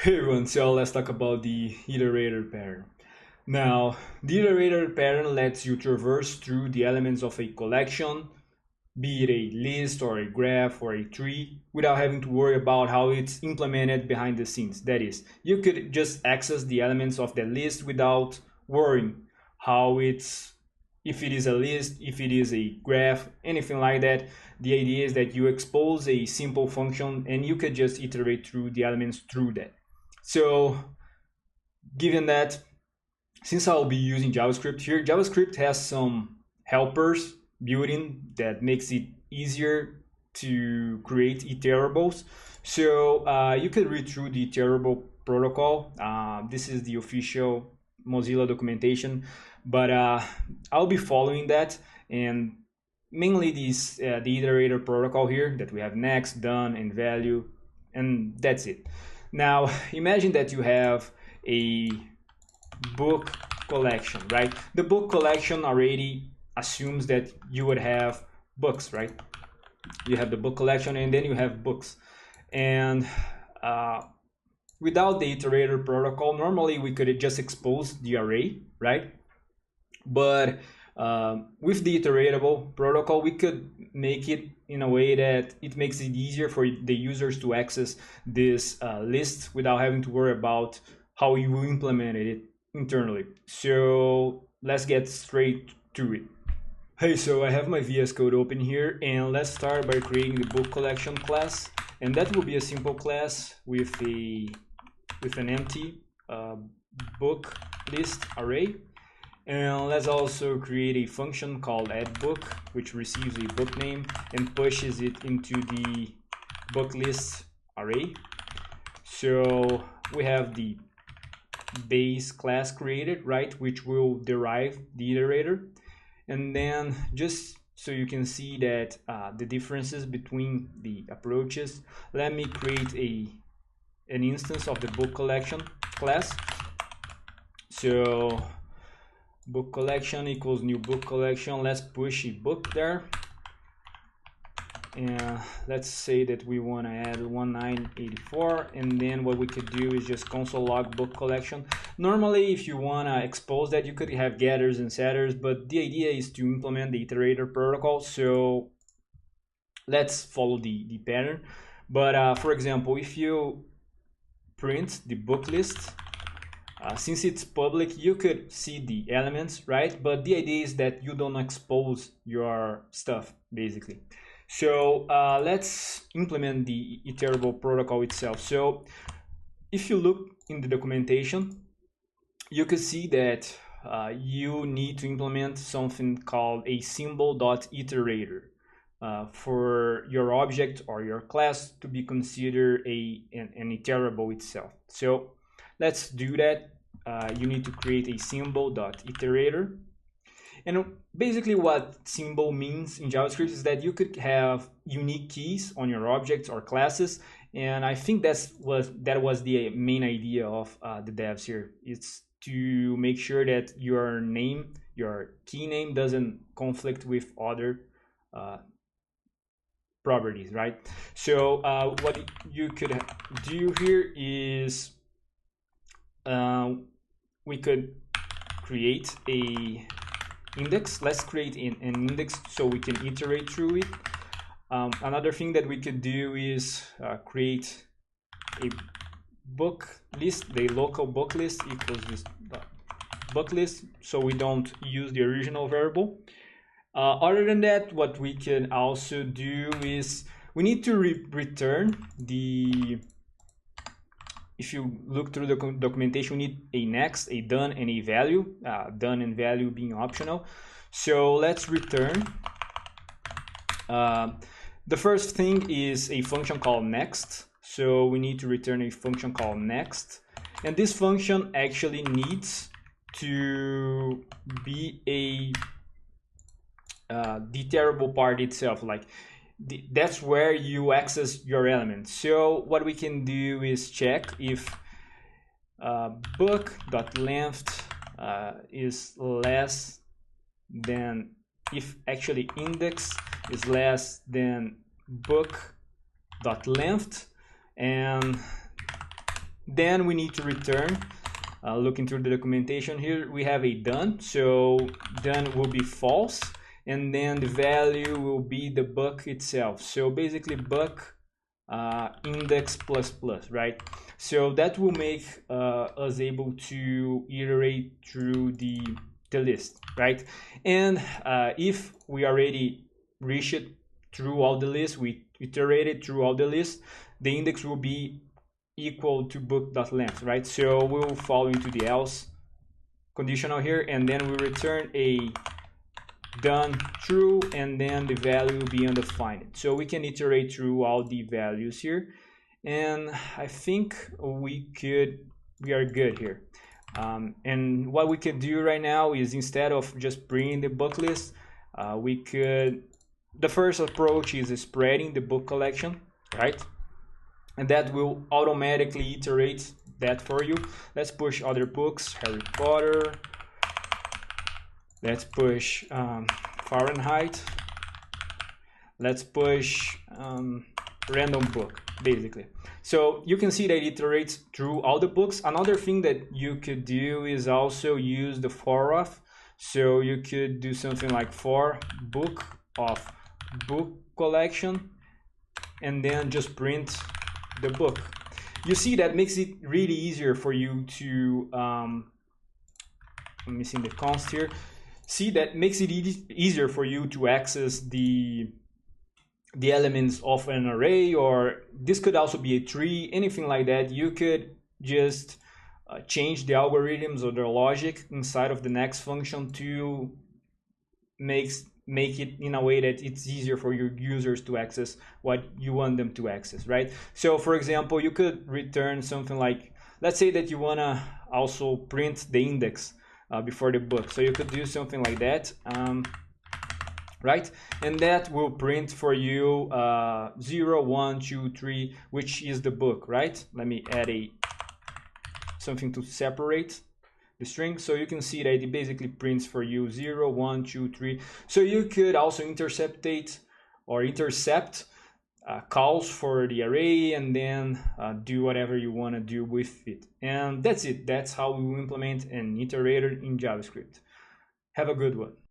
Hey everyone, so let's talk about the iterator pattern. Now, the iterator pattern lets you traverse through the elements of a collection, be it a list or a graph or a tree, without having to worry about how it's implemented behind the scenes. That is, you could just access the elements of that list without worrying how it's, if it is a list, if it is a graph, anything like that. The idea is that you expose a simple function and you could just iterate through the elements through that. So given that, since I'll be using JavaScript here, JavaScript has some helpers built in that makes it easier to create iterables. So you can read through the iterable protocol. This is the official Mozilla documentation, but I'll be following that, and mainly the iterator protocol here that we have next, done, and value, and that's it. Now imagine that you have a book collection, right? The book collection already assumes that you would have books, right? You have the book collection and then you have books. And without the iterator protocol, normally we could just expose the array, right? But with the iteratable protocol, we could make it in a way that it makes it easier for the users to access this list without having to worry about how you implemented it internally. So let's get straight to it. Hey, so I have my VS Code open here, and let's start by creating the book collection class, and that will be a simple class with an empty book list array. And let's also create a function called addBook, which receives a book name and pushes it into the book list array. So we have the base class created, right, which will derive the iterator. And then just so you can see that the differences between the approaches, let me create an instance of the book collection class. So book collection equals new book collection. Let's push a book there. And let's say that we want to add 1984, and then what we could do is just console log book collection. Normally, if you want to expose that, you could have getters and setters, but the idea is to implement the iterator protocol. So let's follow the pattern. But for example, if you print the book list, since it's public, you could see the elements, right? But the idea is that you don't expose your stuff, basically. So let's implement the iterable protocol itself. So if you look in the documentation, you can see that you need to implement something called a symbol.iterator for your object or your class to be considered an iterable itself. So let's do that. You need to create a symbol.iterator. And basically what symbol means in JavaScript is that you could have unique keys on your objects or classes. And I think that was the main idea of the devs here. It's to make sure that your name, your key name, doesn't conflict with other properties, right? So what you could do here is we could create a index. Let's create an index so we can iterate through it. Another thing that we could do is create a book list. The local book list equals this book list, so we don't use the original variable. Other than that, what we can also do is we need to return the, if you look through the documentation, we need a next, a done, and a value, done and value being optional. So let's return. The first thing is a function called next. So we need to return a function called next. And this function actually needs to be the iterable part itself, like that's where you access your elements. So what we can do is check if book.length is less than, if actually index is less than book.length, and Then we need to return, looking through the documentation here, we have a done. So done will be false, and then the value will be the book itself. So basically book index plus plus, right? So that will make us able to iterate through the list, right? And if we already reached through all the list, we iterated through all the list, the index will be equal to book.length, right? So we'll fall into the else conditional here, and then we return a done true, and then the value will be undefined. So we can iterate through all the values here, and I think we are good here. And what we could do right now is, instead of just bringing the book list, the first approach is spreading the book collection, right? And that will automatically iterate that for you. Let's push other books, Harry Potter. Let's push Fahrenheit. Let's push random book, basically. So you can see that it iterates through all the books. Another thing that you could do is also use the for of. So you could do something like for book of book collection, and then just print the book. You see, that makes it really easier for you to I'm missing the const here. See, that makes it easier for you to access the elements of an array, or this could also be a tree, anything like that. You could just change the algorithms or the logic inside of the next function to make it in a way that it's easier for your users to access what you want them to access, right? So for example, you could return something like, let's say that you want to also print the index before the book. So you could do something like that, right? And that will print for you 0, 1, 2, 3, which is the book, right? Let me add something to separate the string, so you can see that it basically prints for you 0, 1, 2, 3. So you could also intercept calls for the array, and then do whatever you want to do with it. And that's it. That's how we implement an iterator in JavaScript. Have a good one.